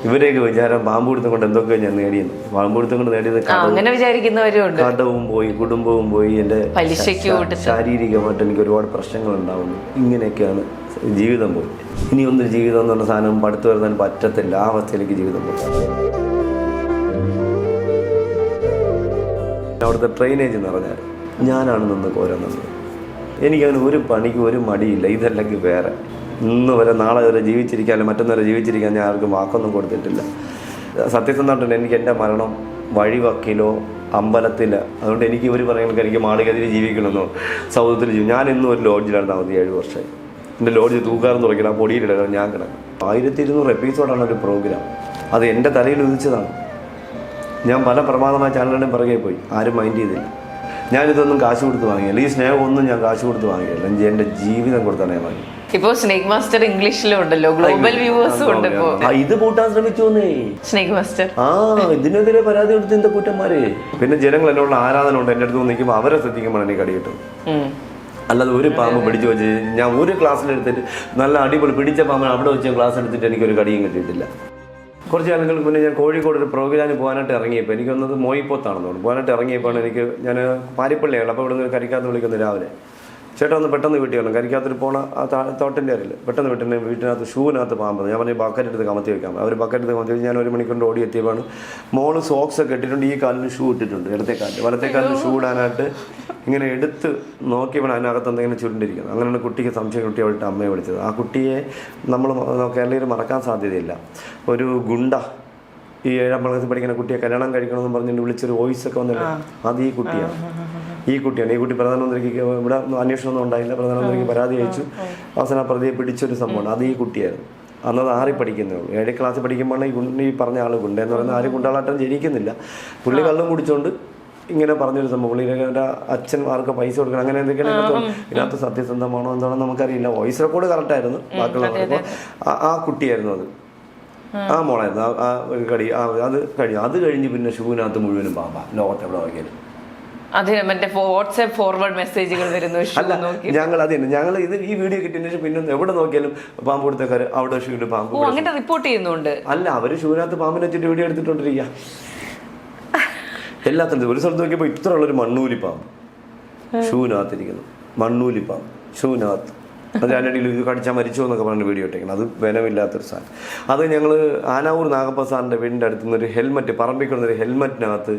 ഇവരെയൊക്കെ വിചാരം പാമ്പ് പിടുത്തം കൊണ്ട് എന്തൊക്കെയോ ഞാൻ നേടിയെന്ന്. പാമ്പ് പിടുത്തം കൊണ്ട് നേടിയത് അങ്ങനെ വിചാരിക്കുന്നവരുണ്ട്. കടവും പോയി, കുടുംബവും പോയി, എൻ്റെ ശാരീരികമായിട്ട് എനിക്ക് ഒരുപാട് പ്രശ്നങ്ങൾ ഉണ്ടാവുന്നു. ഇങ്ങനെയൊക്കെയാണ് ജീവിതം പോയി. ഇനി ഒന്നൊരു ജീവിതം എന്ന് പറഞ്ഞ സാധനം പടുത്തു വരുത്താൻ പറ്റത്തില്ല. ആ അവസ്ഥയിലേക്ക് ജീവിതം പോയി. അവിടുത്തെ ട്രെയിനേജ് എന്ന് പറഞ്ഞാൽ ഞാനാണ് നിന്ന് കോരുന്നത്. എനിക്കങ്ങനെ ഒരു പണിക്ക് ഒരു മടിയില്ല. ഇതല്ലെങ്കിൽ വേറെ ഇന്ന് വരെ നാളെ വരെ ജീവിച്ചിരിക്കാൻ, മറ്റൊന്നുവരെ ജീവിച്ചിരിക്കാൻ ഞാൻ ആർക്കും വാക്കൊന്നും കൊടുത്തിട്ടില്ല. സത്യസന്ധമായിട്ടുണ്ട് എനിക്ക് എൻ്റെ മരണം വഴിവക്കിലോ അമ്പലത്തില്ല. അതുകൊണ്ട് എനിക്ക് ഇവർ പറയുന്നത് എനിക്ക് മാളികതിൽ ജീവിക്കണമെന്നോ സൗദത്തിൽ ഞാൻ ഇന്നും ഒരു ലോഡ്ജിലാണ് താമസം 7 വർഷമായി. എൻ്റെ ലോഡ്ജ് തൂക്കാറും തുടക്കണം, ആ പൊടിയിലിടണം, ഞാൻ കിടക്കണം. 1200 എപ്പിസോഡാണ് ഒരു പ്രോഗ്രാം. അത് എൻ്റെ തലയിൽ ഉദിച്ചതാണ്. ഞാൻ പല പ്രമാദമായ ചാനലുകളുടെയും പിറകെ പോയി, ആരും മൈൻഡ് ചെയ്തില്ല. ഞാനിതൊന്നും കാശ് കൊടുത്ത് വാങ്ങിയില്ല. ഈ സ്നേഹമൊന്നും ഞാൻ കാശ് കൊടുത്ത് വാങ്ങിയില്ല. എൻ്റെ ജീവിതം കൊടുത്താണ് ഞാൻ വാങ്ങി. ഇപ്പോ സ്നേക് മാസ്റ്റർ ഇംഗ്ലീഷിലും ഉണ്ടല്ലോ, ഗ്ലോബൽ വ്യൂവേഴ്സും ഉണ്ട്. ഇത് കൂട്ടാൻ ശ്രമിച്ചു സ്നേക് മാസ്റ്റർ. ഇതിനെതിരെ പരാതി കൊടുത്ത് എന്താ കുറ്റന്മാര്. പിന്നെ ജനങ്ങൾ എന്നോട് ആരാധന ഉണ്ട്. എൻ്റെ അടുത്ത് നിൽക്കുമ്പോൾ അവരെ ശ്രദ്ധിക്കുമ്പോൾ എനിക്ക് അടി കിട്ടും. അല്ലാതെ ഒരു പാമ്പ് പിടിച്ചു വെച്ച് ഞാൻ ഒരു ക്ലാസ്സിലെടുത്തിട്ട് നല്ല അടിപൊളി പിടിച്ച പാമ്പിന് അവിടെ വെച്ച് ക്ലാസ് എടുത്തിട്ട് എനിക്കൊരു കടിയും കിട്ടിയിട്ടില്ല. കുറച്ച് കാലങ്ങൾക്ക് മുന്നേ ഞാൻ കോഴിക്കോട് ഒരു പ്രോഗ്രാമിന് പോകാനായിട്ട് ഇറങ്ങിയപ്പോൾ എനിക്ക് വന്നത് മോയിപ്പോത്താണെന്ന് തോന്നുന്നു. പോകാനായിട്ട് ഇറങ്ങിയപ്പോൾ ഞാൻ പാരിപ്പള്ളിയാണ്. അപ്പോൾ ഇവിടെ നിന്ന് കരിക്കാത്ത് വിളിക്കുന്നു രാവിലെ, ചേട്ടാ ഒന്ന് പെട്ടെന്ന് വീട്ടിൽ വരണം, കരിക്കാത്തൊരു പോണ ആ തോട്ടിൻ്റെ അറിയില്ല, പെട്ടെന്ന് വീട്ടിനകത്ത് ഷൂവിനകത്ത് പാമ്പ്. ഞാൻ പറഞ്ഞ് ബക്കറ്റ് എടുത്ത് കമത്തി വെക്കാം. അവർ ബക്കറ്റ് എടുത്ത് കമത്തി വെച്ച് ഞാൻ 1 മണിക്കൂറിൻ്റെ ഓടി എത്തിയപ്പോഴാണ് മോള് സോക്സ് ഒക്കെ ഇട്ടിട്ടുണ്ട്, ഈ കാലിന് ഷൂ ഇട്ടിട്ടുണ്ട്, ഇടത്തെ കാലിൽ. വലത്തെ കാലിന് ഷൂ ഇടാനായിട്ട് ഇങ്ങനെ എടുത്ത് നോക്കിയപ്പോൾ അതിനകത്ത് എന്തെങ്കിലും ചുരുണ്ടിരിക്കുന്നത്. അങ്ങനെയാണ് കുട്ടിക്ക് സംശയം. കുട്ടി അവളുടെ അമ്മയെ വിളിച്ചത്. ആ കുട്ടിയെ നമ്മൾ കേരളീയർ മറക്കാൻ സാധ്യതയില്ല. ഒരു ഗുണ്ട ഈ 7ാം ക്ലാസ്സിൽ പഠിക്കുന്ന കുട്ടിയെ കല്യാണം കഴിക്കണമെന്ന് പറഞ്ഞിട്ട് വിളിച്ചൊരു വോയിസൊക്കെ വന്നില്ല. അത് ഈ കുട്ടിയാണ്. ഈ കുട്ടി പ്രധാനമന്ത്രിക്ക് ഇവിടെ അന്വേഷണമൊന്നും ഉണ്ടായില്ല. പ്രധാനമന്ത്രിക്ക് പരാതി അയച്ചു. അവസാനം പ്രതിയെ പിടിച്ചൊരു സംഭവമാണ്. അത് ഈ കുട്ടിയായിരുന്നു. അന്നത് 6ൽ പഠിക്കുന്നേ ഉള്ളൂ. 7ാം ക്ലാസ്സിൽ പഠിക്കുമ്പോഴാണ് ഈ പറഞ്ഞ ആൾ ഗുണ്ട എന്ന് പറയുന്നത്. ആരും ഗുണ്ടാളാട്ടം ജനിക്കുന്നില്ല. പുള്ളി കള്ളും കുടിച്ചുകൊണ്ട് ഇങ്ങനെ പറഞ്ഞൊരു സംഭവം. പുള്ളിയുടെ അച്ഛൻ ആർക്ക് പൈസ കൊടുക്കണം, അങ്ങനെ എന്തൊക്കെയാണ്. ഇതിനകത്ത് സത്യസന്ധമാണോ എന്താണെന്ന് നമുക്കറിയില്ല. വോയിസ് റെക്കോർഡ് കറക്റ്റായിരുന്നു. ബാക്കിയുള്ള ആ കുട്ടിയായിരുന്നു അത്, ആ മോളായിരുന്നു. ആ ഒരു കടി അത് കഴിഞ്ഞ് പിന്നെ ഷൂവിനകത്ത് മുഴുവനും പാമ്പാ. ലോകത്ത് എവിടെ നോക്കിയാലും വാട്സ്ആപ്പ് ഫോർവേഡ് മെസ്സേജുകൾ വരുന്നു. അല്ല, ഞങ്ങൾ ഇത് ഈ വീഡിയോ കിട്ടിയതിന് ശേഷം പിന്നെ എവിടെ നോക്കിയാലും പാമ്പ് കൊടുത്തക്കാർ അവിടെ ഷൂവിന്റെ പാമ്പ് അങ്ങനെ റിപ്പോർട്ട് ചെയ്യുന്നുണ്ട്. അല്ല, അവര് ഷൂവിനകത്ത് പാമ്പിനെ വെച്ചിട്ട് വീഡിയോ എടുത്തിട്ടോണ്ടിരിക്കുക. എല്ലാത്തിനും ഒരു സ്ഥലത്ത് നോക്കിയപ്പോൾ ഇത്ര ഉള്ളൊരു മണ്ണൂലി പാമ്പ് ഷൂവിനകത്തിരിക്കുന്നു. മണ്ണൂലി പാമ്പ് ഷൂവിനകത്ത്. അത് അതിനിടയിൽ ഇത് കടിച്ചാൽ മരിച്ചോ എന്നൊക്കെ പറഞ്ഞ് വീഡിയോ ഇട്ടേക്കണം. അത് വനമില്ലാത്തൊരു സാധനം. അത് ഞങ്ങൾ ആനാവൂർ നാഗപ്പ സാറിൻ്റെ വീടിൻ്റെ അടുത്തുനിന്ന് ഒരു ഹെൽമെറ്റ്, പറമ്പിക്കുന്നൊരു ഹെൽമെറ്റിനകത്ത്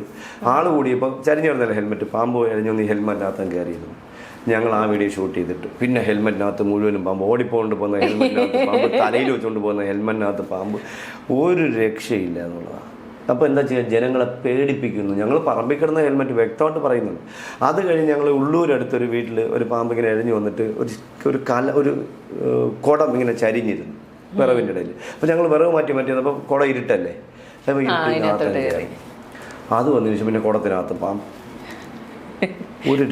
ആൾ കൂടിയപ്പോൾ ചരിഞ്ഞു കിടന്നല്ല ഹെൽമെറ്റ്, പാമ്പ് കഴിഞ്ഞൊന്ന് ഈ ഹെൽമെറ്റിനകത്തും കയറിയിരുന്നു. ഞങ്ങൾ ആ വീഡിയോ ഷൂട്ട് ചെയ്തിട്ട് പിന്നെ ഹെൽമെറ്റിനകത്ത് മുഴുവനും പാമ്പ്, ഓടിപ്പോണ്ട് പോകുന്ന ഹെൽമെറ്റിനകത്ത് പാമ്പ്, തലയിൽ വെച്ചുകൊണ്ട് പോകുന്ന ഹെൽമെറ്റിനകത്ത് പാമ്പ്. ഒരു രക്ഷയില്ല എന്നുള്ളതാണ്. അപ്പോൾ എന്താ ചെയ്യുക, ജനങ്ങളെ പേടിപ്പിക്കുന്നു. ഞങ്ങൾ പറമ്പിക്കിടുന്ന ഹെൽമെറ്റ് വ്യക്തമായിട്ട് പറയുന്നുണ്ട്. അത് കഴിഞ്ഞ് ഞങ്ങൾ ഉള്ളൂരടുത്തൊരു വീട്ടിൽ ഒരു പാമ്പ് ഇങ്ങനെ എഴഞ്ഞു വന്നിട്ട് ഒരു കുടം ഇങ്ങനെ ചരിഞ്ഞിരുന്നു വിറവിൻ്റെ ഇടയിൽ. അപ്പോൾ ഞങ്ങൾ വിറവ് മാറ്റി വന്നപ്പോൾ കുട ഇരുട്ടല്ലേ, അപ്പോൾ അത് വന്നതിന് ശേഷം പിന്നെ കുടത്തിനകത്ത് പാമ്പ്. ഒരു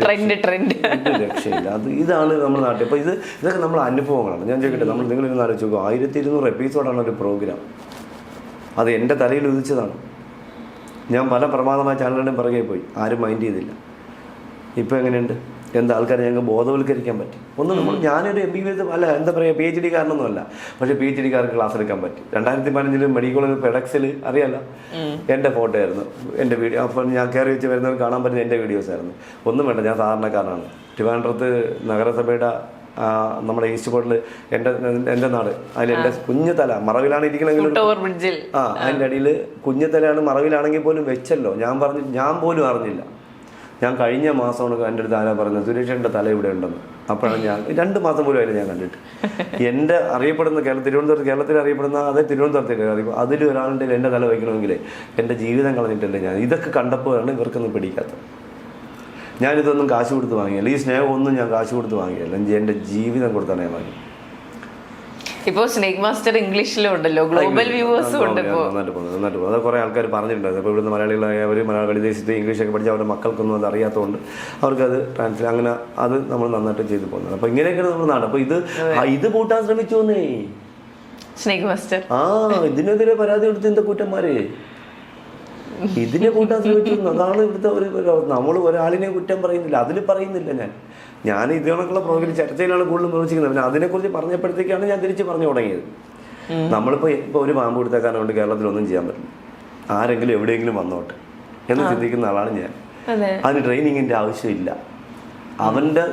രക്ഷയില്ല. ഇതാണ് നമ്മുടെ നാട്ടിൽ. അപ്പോൾ ഇതൊക്കെ നമ്മളെ അനുഭവങ്ങളാണ്. ഞാൻ ചോദിക്കട്ടെ, നിങ്ങളിരുന്ന് ആലോചിച്ച് നോക്കുക, 1200 എപ്പിസോഡാണ് ഒരു പ്രോഗ്രാം. അത് എൻ്റെ തലയിൽ ഉദിച്ചതാണ്. ഞാൻ പല പ്രമാദമായ ചാനലുകളുടെയും പിറകെ പോയി, ആരും മൈൻഡ് ചെയ്തില്ല. ഇപ്പോൾ എങ്ങനെയുണ്ട്, എന്താ ആൾക്കാരെ ഞങ്ങൾക്ക് ബോധവൽക്കരിക്കാൻ പറ്റി. ഞാനൊരു MBBS അല്ല, എന്താ പറയുക, PhD കാരനൊന്നുമല്ല. പക്ഷേ PhD കാർക്ക് ക്ലാസ് എടുക്കാൻ പറ്റി. 2015 മെഡിക്കൽ കോളേജ് പെഡക്സിൽ അറിയാലോ, എൻ്റെ ഫോട്ടോ ആയിരുന്നു, എൻ്റെ വീഡിയോ. അപ്പോൾ ഞാൻ കയറി വെച്ച് വരുന്നവർ കാണാൻ പറ്റുന്ന എൻ്റെ വീഡിയോസ് ആയിരുന്നു. ഒന്നും വേണ്ട, ഞാൻ സാധാരണക്കാരനാണ്. ട്രിവാൻഡ്രത്ത് നഗരസഭയുടെ നമ്മുടെ ഈസ്റ്റ് ബോർഡിൽ എൻ്റെ നാട്, അതിൽ എൻ്റെ കുഞ്ഞു തല മറവിലാണ് ഇരിക്കണമെങ്കിൽ അതിൻ്റെ അടിയിൽ കുഞ്ഞു തലയാണ്. മറവിലാണെങ്കിൽ പോലും വെച്ചല്ലോ. ഞാൻ പോലും അറിഞ്ഞില്ല. ഞാൻ കഴിഞ്ഞ മാസമാണ് എൻ്റെ അടുത്ത് ആരാ പറഞ്ഞത്, സുരേഷൻ്റെ തല ഇവിടെ ഉണ്ടെന്ന്. അപ്പോഴാണ് ഞാൻ 2 മാസം പോലും അതിൽ ഞാൻ കണ്ടിട്ട്. എൻ്റെ അറിയപ്പെടുന്ന കേരളത്തിൽ അറിയപ്പെടുന്ന അതേ തിരുവനന്തപുരത്തേക്ക് അറിയും. അതിലൊരാളുടെ എൻ്റെ തല വയ്ക്കണമെങ്കിൽ എൻ്റെ ജീവിതം കളഞ്ഞിട്ടല്ലേ ഞാൻ. ഇതൊക്കെ കണ്ടപ്പോഴാണ് ഇവർക്കൊന്നും പിടിക്കാത്തത്. ഞാനിതൊന്നും കാശ് കൊടുത്ത് വാങ്ങിയല്ല. ഈ സ്നേഹമൊന്നും ഞാൻ കാശ് കൊടുത്ത് വാങ്ങിയല്ല. എൻ്റെ ജീവിതം കൊടുത്താണ് ഞാൻ വാങ്ങി. ഇപ്പോൾ സ്നേക് മാസ്റ്റർ ഇംഗ്ലീഷിലും ഉണ്ടല്ലോ, ഗ്ലോബൽ വ്യൂവേഴ്സും ഉണ്ട്. നന്നായിട്ട് പോകുന്നത്. അത് കുറേ ആൾക്കാർ പറഞ്ഞിട്ടുണ്ടായിരുന്നു. ഇപ്പോൾ ഇവിടുന്ന് മലയാളികളായ അവർ വിദേശത്ത് ഇംഗ്ലീഷൊക്കെ പഠിച്ച് അവരുടെ മക്കൾക്കൊന്നും അത് അറിയാത്തതുകൊണ്ട് അവർക്കത് ട്രാൻസ്ലേറ്റ് അങ്ങനെ അത് നമ്മൾ നന്നായിട്ട് ചെയ്തു പോകുന്നത്. അപ്പോൾ ഇങ്ങനെയൊക്കെയാണ് നമ്മുടെ നാട്. അപ്പോൾ ഇത് കൂട്ടാൻ ശ്രമിച്ചു സ്നേക് മാസ്റ്റർ. ഇതിനെതിരെ പരാതി കൊടുത്ത് എന്താ കുറ്റന്മാര് ഇതിനെ കൂട്ടാൻ ശ്രമിച്ചു. അതാണ് ഇവിടുത്തെ നമ്മൾ ഒരാളിനെ കുറ്റം പറയുന്നില്ല, അതിൽ പറയുന്നില്ല. ഞാൻ ഇത് കണക്കുള്ള പ്രോഗ്രാം ചർച്ചയിലാണ് കൂടുതലും പ്രവർത്തിക്കുന്നത്. പിന്നെ അതിനെക്കുറിച്ച് പറഞ്ഞപ്പോഴത്തേക്കാണ് ഞാൻ തിരിച്ച് പറഞ്ഞു തുടങ്ങിയത്. നമ്മളിപ്പോൾ ഒരു പാമ്പ് കൊടുത്തേക്കാരനെ കൊണ്ട് കേരളത്തിലൊന്നും ചെയ്യാൻ പറ്റില്ല. ആരെങ്കിലും എവിടെയെങ്കിലും വന്നോട്ടെ എന്ന് ചിന്തിക്കുന്ന ആളാണ് ഞാൻ. അതിന് ട്രെയിനിങ്ങിൻ്റെ ആവശ്യമില്ല. അവൻ്റെ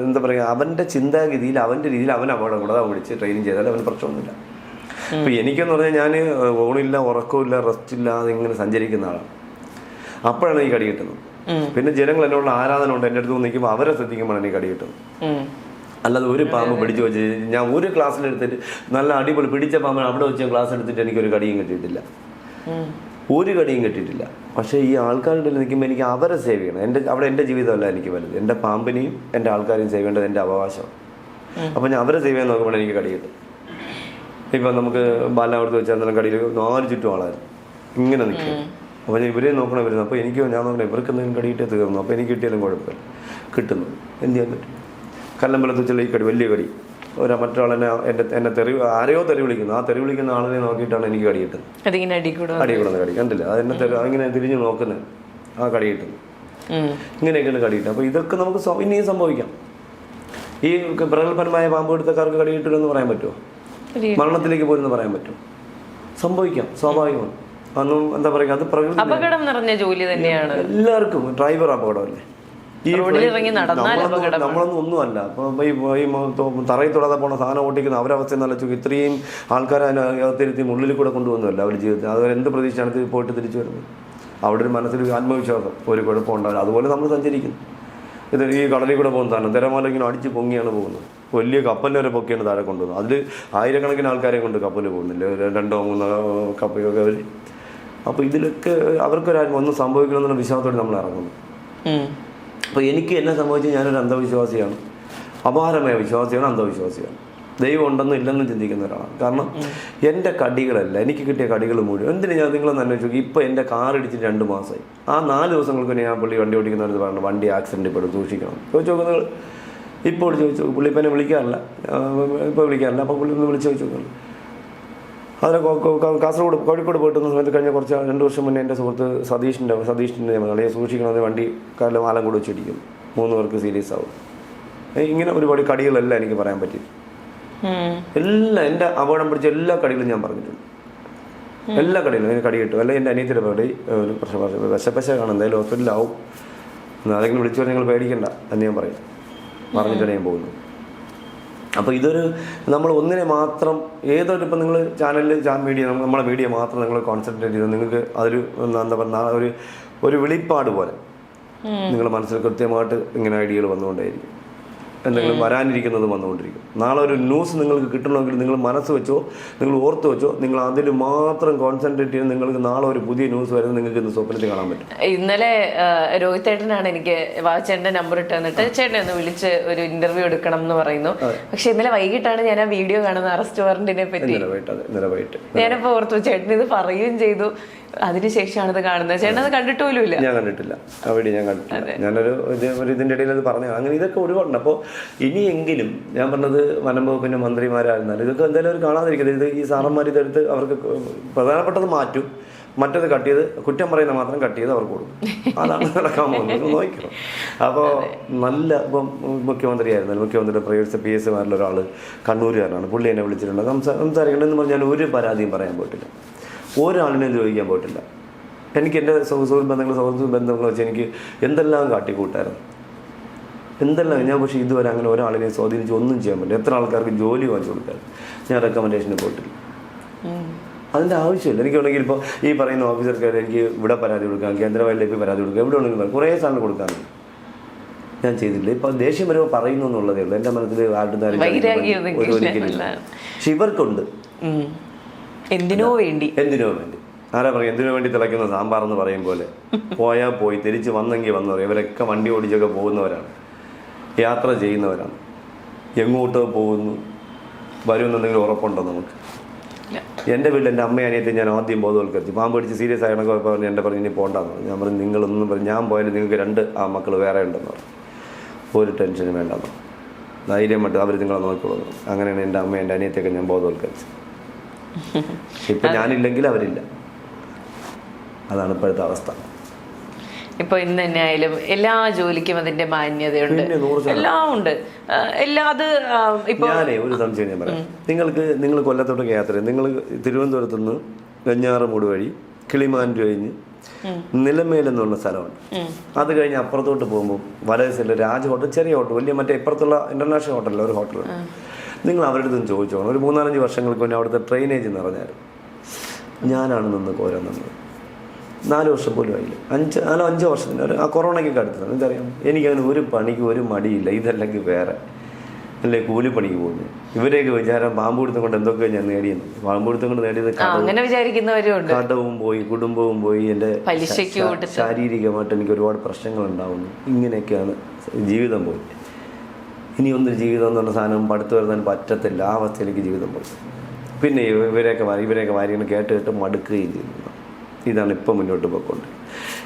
എന്താ പറയുക, അവൻ്റെ ചിന്താഗതിയിൽ അവൻ്റെ രീതിയിൽ അവൻ അപകടം പിടിച്ച് ട്രെയിനിങ് ചെയ്താൽ അവന് പ്രശ്നമൊന്നുമില്ല. ഇപ്പം എനിക്കെന്ന് പറഞ്ഞാൽ ഞാൻ ഊണില്ല, ഉറക്കമില്ല, റെസ്റ്റ് ഇല്ലാതെ ഇങ്ങനെ സഞ്ചരിക്കുന്ന ആളാണ്. അപ്പോഴാണ് ഈ കടി കിട്ടുന്നത്. പിന്നെ ജനങ്ങൾ എന്നോടുള്ള ആരാധന ഉണ്ട്. എൻ്റെ അടുത്ത് നിൽക്കുമ്പോൾ അവരെ ശ്രദ്ധിക്കുമ്പോഴാണ് എനിക്ക് കടി കിട്ടുന്നത്. അല്ലാതെ ഒരു പാമ്പ് പിടിച്ചു വെച്ച് ഞാൻ ഒരു ക്ലാസ്സിലെടുത്തിട്ട് നല്ല അടിപൊളി പിടിച്ച പാമ്പ് അവിടെ വെച്ച് ക്ലാസ് എടുത്തിട്ട് എനിക്കൊരു കടിയും കിട്ടിയിട്ടില്ല, ഒരു കടിയും കിട്ടിയിട്ടില്ല. പക്ഷേ ഈ ആൾക്കാരുടെ നിൽക്കുമ്പോൾ എനിക്ക് അവരെ സേവ് ചെയ്യണം. അവിടെ എൻ്റെ ജീവിതമല്ല എനിക്ക് വലുത്, എൻ്റെ പാമ്പിനെയും എൻ്റെ ആൾക്കാരെയും സേവ് ചെയ്യേണ്ടത് എൻ്റെ അവകാശമാണ്. അപ്പോൾ ഞാൻ അവരെ സേവ് ചെയ്യാൻ നോക്കുമ്പോൾ എനിക്ക് കടി കിട്ടും. ഇപ്പം നമുക്ക് ബാലാവടുത്ത് വെച്ചാൽ കടിയിൽ 4 ചുറ്റും ആളായിരുന്നു ഇങ്ങനെ നിൽക്കും. അപ്പോൾ ഞാൻ ഇവരെ നോക്കണം വരുന്നത്. അപ്പോൾ എനിക്ക് ഞാൻ നോക്കണം ഇവർക്ക് എന്തെങ്കിലും കടിയിട്ടേ തീർന്നു. അപ്പോൾ എനിക്ക് കിട്ടിയാലും കുഴപ്പമില്ല, കിട്ടുന്നു, എന്ത് ചെയ്യാൻ പറ്റും. കല്ലമ്പലത്ത് വെച്ചുള്ള ഈ കടി വലിയ കടി, മറ്റൊരാളെന്നെ എന്നെ ആരെയോ തെറി വിളിക്കുന്നു. ആ തെറി വിളിക്കുന്ന ആളിനെ നോക്കിയിട്ടാണ് എനിക്ക് കടി കിട്ടുന്നത്. അടി കൂടുന്ന കടി കണ്ടില്ല, അതെന്നെ അതിങ്ങനെ തിരിഞ്ഞ് നോക്കുന്നത് ആ കടി കിട്ടുന്നു. ഇങ്ങനെയൊക്കെയാണ് കടി കിട്ടുന്നത്. അപ്പോൾ ഇതൊക്കെ നമുക്ക് ഇനിയും സംഭവിക്കാം. ഈ പ്രഗത്ഭന്മാരായ പാമ്പ് എടുത്തക്കാർക്ക് കടി കിട്ടില്ലെന്ന് പറയാൻ പറ്റുമോ? മരണത്തിലേക്ക് പോരെന്ന് പറയാൻ പറ്റും? സംഭവിക്കാം, സ്വാഭാവികമാണ്. അതൊന്നും എന്താ പറയുക, അത് പ്രകൃതി. അപകടം നിറഞ്ഞ ജോലി തന്നെയാണ് എല്ലാവർക്കും. ഡ്രൈവർ അപകടമല്ലേ, നമ്മളൊന്നും ഒന്നുമല്ല. അപ്പോൾ ഈ തറയിൽ തൊടാതെ പോണ സാധനം ഓട്ടിക്കുന്ന അവരവസ്ഥ നല്ല ചുക്ക്. ഇത്രയും ആൾക്കാരെ അതിനകത്തിരുത്തി ഉള്ളിൽ കൂടെ കൊണ്ടുവന്നല്ലോ അവർ ജീവിതത്തിൽ. അതുപോലെ എന്ത് പ്രതീക്ഷയാണ് പോയിട്ട് തിരിച്ചു വരുന്നത്? അവിടെ ഒരു മനസ്സിൽ ആത്മവിശ്വാസം, ഒരു കുഴപ്പമുണ്ടാവില്ല. അതുപോലെ നമ്മൾ സഞ്ചരിക്കുന്നു. ഇത് ഈ കടലിൽ കൂടെ പോകുന്ന സാധനം തിരമാല ഇങ്ങനെ അടിച്ച് പൊങ്ങിയാണ് പോകുന്നത്. വലിയ കപ്പലിൽ വരെ പൊക്കിയാണ് താഴെ കൊണ്ടുപോകുന്നത്. അതിൽ ആയിരക്കണക്കിന് ആൾക്കാരെ കൊണ്ട് കപ്പലിൽ പോകുന്നില്ല, 2-3 കപ്പലൊക്കെ അവർ. അപ്പോൾ ഇതിലൊക്കെ അവർക്കൊരു ഒന്നും സംഭവിക്കണമെന്നുള്ള വിശ്വാസത്തോടെ നമ്മൾ ഇറങ്ങുന്നു. അപ്പോൾ എനിക്ക് എന്നെ സംഭവിച്ച് ഞാനൊരു അന്ധവിശ്വാസിയാണ്, അപാരമായ വിശ്വാസിയാണ്, അന്ധവിശ്വാസിയാണ്. ദൈവം ഉണ്ടെന്നും ഇല്ലെന്നും ചിന്തിക്കുന്ന ഒരാളാണ്. കാരണം എൻ്റെ കടികളല്ല, എനിക്ക് കിട്ടിയ കടികൾ മുഴുവൻ എന്തിനു ഞാൻ നിങ്ങളൊന്ന് അന്വേഷിച്ചു. ഇപ്പോൾ എൻ്റെ കാർ ഇടിച്ചിട്ട് 2 മാസമായി. ആ 4 ദിവസങ്ങൾക്ക് ഞാൻ പുള്ളി വണ്ടി ഓടിക്കുന്നവർക്ക് പറഞ്ഞു വണ്ടി ആക്സിഡൻറ്റ് പെടും, സൂക്ഷിക്കണം. ചോദിച്ചു നോക്കുന്നത് ഇപ്പോൾ ചോദിച്ചു. പുള്ളി ഇപ്പം എന്നെ വിളിക്കാറില്ല, ഇപ്പോൾ വിളിക്കാറില്ല. അപ്പോൾ പുള്ളി ഒന്ന് വിളിച്ച് ചോദിച്ചു നോക്കുന്നത്. അതിനെ കോഴിക്കോട് പോയിട്ടുന്ന സമയത്ത് കഴിഞ്ഞ 2 വർഷം മുന്നേ എൻ്റെ സുഹൃത്ത് സതീഷിൻ്റെ വളരെ സൂക്ഷിക്കണമെന്ന് വണ്ടി കാലം ആലം കൂടെ വെച്ചിരിക്കുന്നു. 3 പേർക്ക് സീരിയസ് ആവും. ഇങ്ങനെ ഒരുപാട് കടികളെല്ലാം എനിക്ക് പറയാൻ പറ്റി. എല്ലാം എൻ്റെ അപകടം പിടിച്ച എല്ലാ കടികളും ഞാൻ പറഞ്ഞിട്ടുണ്ട്. എല്ലാ കടികളും എനിക്ക് കടി കിട്ടും. അല്ലെങ്കിൽ എൻ്റെ അനിയത്തിൻ്റെ പേടി ഒരു വിശപ്പശ കാണും, എന്തായാലും ഹോസ്പിറ്റലിലാവും, അതെങ്കിലും വിളിച്ചു പറഞ്ഞാൽ നിങ്ങൾ പേടിക്കണ്ട എന്ന് ഞാൻ പറഞ്ഞിട്ടാണ് ഞാൻ പോകുന്നത്. അപ്പോൾ ഇതൊരു നമ്മൾ ഒന്നിനെ മാത്രം ഏതൊരു ഇപ്പം നിങ്ങൾ മീഡിയ നമ്മളെ മീഡിയ മാത്രം നിങ്ങൾ കോൺസെൻട്രേറ്റ് ചെയ്ത് നിങ്ങൾക്ക് അതൊരു എന്താ പറയുക ഒരു വെളിപ്പാട് പോലെ നിങ്ങളുടെ മനസ്സിൽ കൃത്യമായിട്ട് ഇങ്ങനെ ഐഡിയകൾ വന്നുകൊണ്ടേയിരിക്കും. എന്തെങ്കിലും വരാനിരിക്കുന്നത് വന്നുകൊണ്ടിരിക്കും. നാളെ ഒരു ന്യൂസ് നിങ്ങൾക്ക് കിട്ടണമെങ്കിൽ നിങ്ങൾ മനസ്സ് വെച്ചോ, നിങ്ങൾ ഓർത്ത് വെച്ചോ, നിങ്ങൾ അതിൽ മാത്രം കോൺസെൻട്രേറ്റ് ചെയ്ത് നിങ്ങൾക്ക് നാളെ ഒരു പുതിയ ന്യൂസ് വരുന്നത് നിങ്ങൾക്ക് ഇന്ന് സ്വപ്നത്തിൽ കാണാൻ പറ്റും. ഇന്നലെ രോഹിത് ചേട്ടനാണ് എനിക്ക് വാച്ചേട്ടൻ്റെ നമ്പർ ഇട്ട് തന്നിട്ട് ചേട്ടനെ ഒന്ന് വിളിച്ച് ഒരു ഇന്റർവ്യൂ എടുക്കണം എന്ന് പറയുന്നു. പക്ഷെ ഇന്നലെ വൈകിട്ടാണ് ഞാൻ ആ വീഡിയോ കാണുന്നത്, അറസ്റ്റ് വാറന്റിനെ പറ്റി. ഞാനപ്പോൾ ഓർത്തു ചേട്ടൻ ഇത് പറയുകയും ചെയ്തു, അതിനുശേഷമാണ് ഇത് കാണുന്നത്. ചേട്ടൻ അത് കണ്ടിട്ട് പോലും ഇല്ല. ഞാൻ കണ്ടിട്ടില്ല, ആ വീഡിയോ ഞാൻ കണ്ടിട്ടില്ല. ഞാനൊരു ഇതിൻ്റെ ഇടയിൽ അത് പറഞ്ഞു. അങ്ങനെ ഇതൊക്കെ ഒരുപാടുണ്ട്. അപ്പോൾ ഇനിയെങ്കിലും ഞാൻ പറഞ്ഞത് വനം വകുപ്പിൻ്റെ മന്ത്രിമാരായിരുന്നാലും ഇതൊക്കെ എന്തായാലും അവർ കാണാതിരിക്കുന്നത്. ഇത് ഈ സാറന്മാർ ഇതെടുത്ത് അവർക്ക് പ്രധാനപ്പെട്ടത് മാറ്റും, മറ്റത് കട്ട് ചെയ്ത് കുറ്റം പറയുന്ന മാത്രം കട്ട് ചെയ്ത് അവർക്ക് കൊടുക്കും. അതാണ് നടക്കാൻ പോകുന്നത്, നോക്കണം. അപ്പോൾ നല്ല ഇപ്പം മുഖ്യമന്ത്രിയായിരുന്നാലും മുഖ്യമന്ത്രിയുടെ പ്രൈവറ്റ് PS ഒരാൾ കണ്ണൂരുകാരനാണ്. പുള്ളി എന്നെ വിളിച്ചിട്ടുണ്ട്, സംസാരിക്കണമെന്ന് പറഞ്ഞാൽ ഒരു പരാതിയും പറയാൻ പോയിട്ടില്ല, ഒരാളിനെ ദ്രോഹിക്കാൻ പോയിട്ടില്ല. എനിക്ക് എൻ്റെ സുഹൃത്ത് ബന്ധങ്ങൾ വെച്ച് എനിക്ക് എന്തെല്ലാം കാട്ടിക്കൂട്ടായിരുന്നു, എന്തെല്ലാം. ഞാൻ പക്ഷേ ഇതുവരെ അങ്ങനെ ഒരാളിനെ സ്വാധീനിച്ച് ഒന്നും ചെയ്യാൻ പറ്റില്ല. എത്ര ആൾക്കാർക്ക് ജോലി വാങ്ങിച്ചു കൊടുക്കാൻ ഞാൻ റെക്കമെൻഡേഷന് പോയിട്ടില്ല. അതിൻ്റെ ആവശ്യമില്ല. എനിക്കുണ്ടെങ്കിൽ ഇപ്പോൾ ഈ പറയുന്ന ഓഫീസർക്ക് എനിക്ക് ഇവിടെ പരാതി കൊടുക്കാം, കേന്ദ്ര വൈൽഡ് ലൈഫിൽ പരാതി കൊടുക്കാം, എവിടെ ഉണ്ടെങ്കിലും കുറേ സാധനം കൊടുക്കാറുണ്ട്. ഞാൻ ചെയ്തില്ല. ഇപ്പോൾ ദേഷ്യം വരുമ്പോൾ പറയുന്നു എന്നുള്ളതേ ഉള്ളൂ. എൻ്റെ മനസ്സിൽ ഒരിക്കലില്ല. പക്ഷെ ഇവർക്കുണ്ട് എന്തിനോ വേണ്ടി ആരാ പറയും, എന്തിനു വേണ്ടി തിളയ്ക്കുന്ന സാമ്പാർ എന്ന് പറയും പോലെ. പോയാൽ പോയി, തിരിച്ച് വന്നെങ്കിൽ വന്നു പറയും. ഇവരൊക്കെ വണ്ടി ഓടിച്ചൊക്കെ പോകുന്നവരാണ്, യാത്ര ചെയ്യുന്നവരാണ്. എങ്ങോട്ടോ പോകുന്നു, വരുമെന്നുണ്ടെങ്കിൽ ഉറപ്പുണ്ടോ നമുക്ക്? എൻ്റെ വീട്ടിൽ എൻ്റെ അമ്മയും അനിയത്തെ ഞാൻ ആദ്യം ബോധവൽക്കരിച്ചു. പാമ്പ് പിടിച്ച് സീരിയസ് ആയണൊക്കെ പറഞ്ഞ് എൻ്റെ പറഞ്ഞ് ഇനി പോകണ്ടെന്ന് പറഞ്ഞു. ഞാൻ പറഞ്ഞു നിങ്ങളൊന്നും പറഞ്ഞു, ഞാൻ പോയാലും നിങ്ങൾക്ക് 2 മക്കൾ വേറെ ഉണ്ടെന്ന് പറഞ്ഞു. ഒരു ടെൻഷനും വേണ്ടെന്ന്, ധൈര്യം വിട്ട് അവർ നിങ്ങളെ നോക്കിക്കൊള്ളുന്നു. അങ്ങനെയാണ് എൻ്റെ അമ്മ എൻ്റെ അനിയത്തെയൊക്കെ ഞാൻ ബോധവൽക്കരിച്ചത്. ഇപ്പം ഞാനില്ലെങ്കിൽ അവരില്ല, അതാണ് ഇപ്പോഴത്തെ അവസ്ഥ. ഇപ്പൊ ഇന്ന് തന്നെ ആയാലും എല്ലാ ജോലിക്കും അതിന്റെ മാന്യതയുണ്ട്, എല്ലാം ഉണ്ട്. എല്ലാം അത് ഇപ്പൊ ഞാനേ ഒരു സംശയം ഞാൻ പറയാം. നിങ്ങൾ കൊല്ലത്തോട്ടൊക്കെ യാത്ര ചെയ്യും. നിങ്ങൾ തിരുവനന്തപുരത്ത് നിന്ന് വെഞ്ഞാറമൂട് വഴി കിളിമാനൂർ കഴിഞ്ഞ് നിലമേലെന്നുള്ള സ്ഥലമുണ്ട്. അത് കഴിഞ്ഞ് അപ്പുറത്തോട്ട് പോകുമ്പോൾ വലത് സൈഡിൽ രാജ ഹോട്ടൽ, ചെറിയ ഹോട്ടൽ, വലിയ മറ്റേ ഇപ്പുറത്തുള്ള ഇന്റർനാഷണൽ ഹോട്ടലിൽ ഒരു ഹോട്ടലുണ്ട്. നിങ്ങൾ അവരുടെ അടുത്ത് ചോദിച്ചോണം. ഒരു 3-4 വർഷങ്ങൾക്ക് മുന്നേ അവിടുത്തെ ട്രെയിനേജ് എന്ന് പറഞ്ഞാൽ ഞാനാണ് നിന്ന് കോരാൻ നിന്നത്. 4 വർഷം പോലും ആയില്ല, 5 വർഷത്തിന് ആ കൊറോണയ്ക്കൊക്കെ അടുത്തതാണ്. എനിക്കറിയാം, എനിക്കങ്ങനെ ഒരു പണിക്ക് ഒരു മടിയില്ല. ഇതല്ലെങ്കിൽ വേറെ അല്ലേ കൂലിപ്പണിക്ക് പോകുന്നത്. ഇവരെയൊക്കെ വിചാരം പാമ്പ് പിടുത്തം കൊണ്ട് എന്തൊക്കെയോ ഞാൻ നേടിയെന്ന്. പാമ്പ് പിടുത്തം കൊണ്ട് നേടിയത് കടവും പോയി, കുടുംബവും പോയി, എൻ്റെ ശാരീരികമായിട്ട് എനിക്ക് ഒരുപാട് പ്രശ്നങ്ങൾ ഉണ്ടാവുന്നു. ഇങ്ങനെയൊക്കെയാണ് ജീവിതം പോയി. ഇനി ഒന്നും ജീവിതം എന്ന് പറഞ്ഞ സാധനം പഠിത്തു വരുത്താൻ പറ്റത്തില്ല. ആ അവസ്ഥയിലേക്ക് ജീവിതം പോയി. പിന്നെ ഇവരെയൊക്കെ വാരികൾ കേട്ട് മടുക്കുകയും ചെയ്യുന്നു. ഇതാണ് ഇപ്പം മുന്നോട്ട് പോയിക്കൊണ്ട്.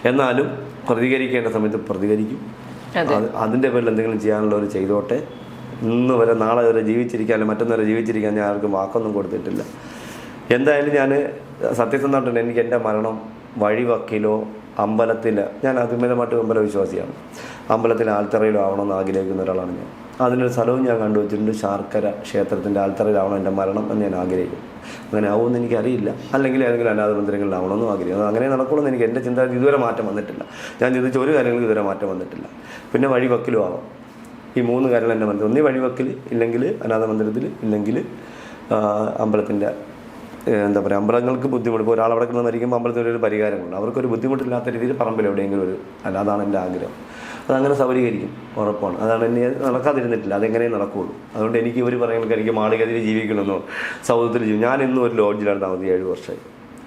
എന്നാലും പ്രതികരിക്കേണ്ട സമയത്ത് പ്രതികരിക്കും. അതിൻ്റെ പേരിൽ എന്തെങ്കിലും ചെയ്യാനുള്ളവർ ചെയ്തോട്ടെ. ഇന്ന് വരെ നാളെ വരെ ജീവിച്ചിരിക്കാനും മറ്റൊന്നുവരെ ജീവിച്ചിരിക്കാൻ ഞാൻ ആർക്കും വാക്കൊന്നും കൊടുത്തിട്ടില്ല. എന്തായാലും ഞാൻ സത്യസന്ധമായിട്ടുണ്ട്. എനിക്ക് എൻ്റെ മരണം വഴിവക്കിലോ അമ്പലത്തിലോ, ഞാൻ അഭിമതമായിട്ട് അമ്പല വിശ്വാസിയാണ്, അമ്പലത്തിലെ ആൽത്തറയിലോ ആവണമെന്ന് ആഗ്രഹിക്കുന്ന ഒരാളാണ് ഞാൻ. അതിനൊരു സ്ഥലവും ഞാൻ കണ്ടുവച്ചിട്ടുണ്ട്. ശാർക്കര ക്ഷേത്രത്തിൻ്റെ ആൽത്തറയിലാവണം എൻ്റെ മരണം എന്ന് ഞാൻ ആഗ്രഹിക്കുന്നു. അങ്ങനെ ആവുമെന്ന് എനിക്കറിയില്ല. അല്ലെങ്കിൽ ഏതെങ്കിലും അനാഥ മന്ദിരങ്ങളിലാവണമെന്നും ആഗ്രഹിക്കുന്നു. അങ്ങനെ നടക്കണമെന്ന് എനിക്ക് എൻ്റെ ചിന്ത ഇതുവരെ മാറ്റം വന്നിട്ടില്ല. ഞാൻ ചിന്തിച്ച ഒരു കാര്യങ്ങളും ഇതുവരെ മാറ്റം വന്നിട്ടില്ല. പിന്നെ വഴിവക്കിലും ആവാം. ഈ 3 കാര്യങ്ങൾ എൻ്റെ മനസ്സിൽ. ഒന്നീ വഴിവക്കിൽ, ഇല്ലെങ്കിൽ അനാഥ മന്ദിരത്തിൽ, ഇല്ലെങ്കിൽ അമ്പലത്തിൻ്റെ എന്താ പറയുക, അമ്പലങ്ങൾക്ക് ബുദ്ധിമുട്ട്. ഇപ്പോൾ ഒരാളവിടെ കിടന്ന് മരിക്കുമ്പോൾ അമ്പലത്തിനൊരു പരിഹാരമുണ്ട്. അവർക്കൊരു ബുദ്ധിമുട്ടില്ലാത്ത രീതിയിൽ പറമ്പിൽ എവിടെയെങ്കിലും ഒരു അതാണ് എൻ്റെ ആഗ്രഹം. അതങ്ങനെ സൗകര്യമായിരിക്കും, ഉറപ്പാണ്. അതാണ് എന്നെ നടക്കാതിരുന്നിട്ടില്ല. അതെങ്ങനെയും നടക്കുകയുള്ളൂ. അതുകൊണ്ട് എനിക്ക് ഇവർ പറയുന്നത് എനിക്ക് മാളികയിൽ ജീവിക്കണമെന്നോ സൗദത്തിൽ ഞാൻ ഇന്നും ഒരു ലോഡ്ജിലാണ് താമസിച്ചത് 7 വർഷമായി.